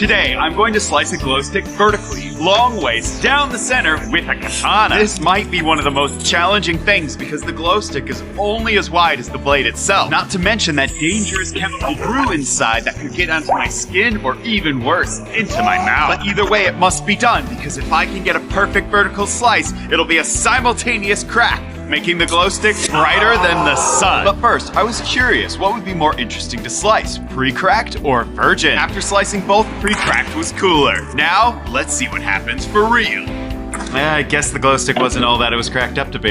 Today, I'm going to slice a glow stick vertically, long ways down the center with a katana. This might be one of the most challenging things because the glow stick is only as wide as the blade itself. Not to mention that dangerous chemical brew inside that could get onto my skin or even worse, into my mouth. But either way, it must be done because if I can get a perfect vertical slice, it'll be a simultaneous crack, making the glow stick brighter than the sun. But first, I was curious, what would be more interesting to slice, pre-cracked or virgin? After slicing both, pre-cracked was cooler. Now, let's see what happens for real. I guess the glow stick wasn't all that it was cracked up to be.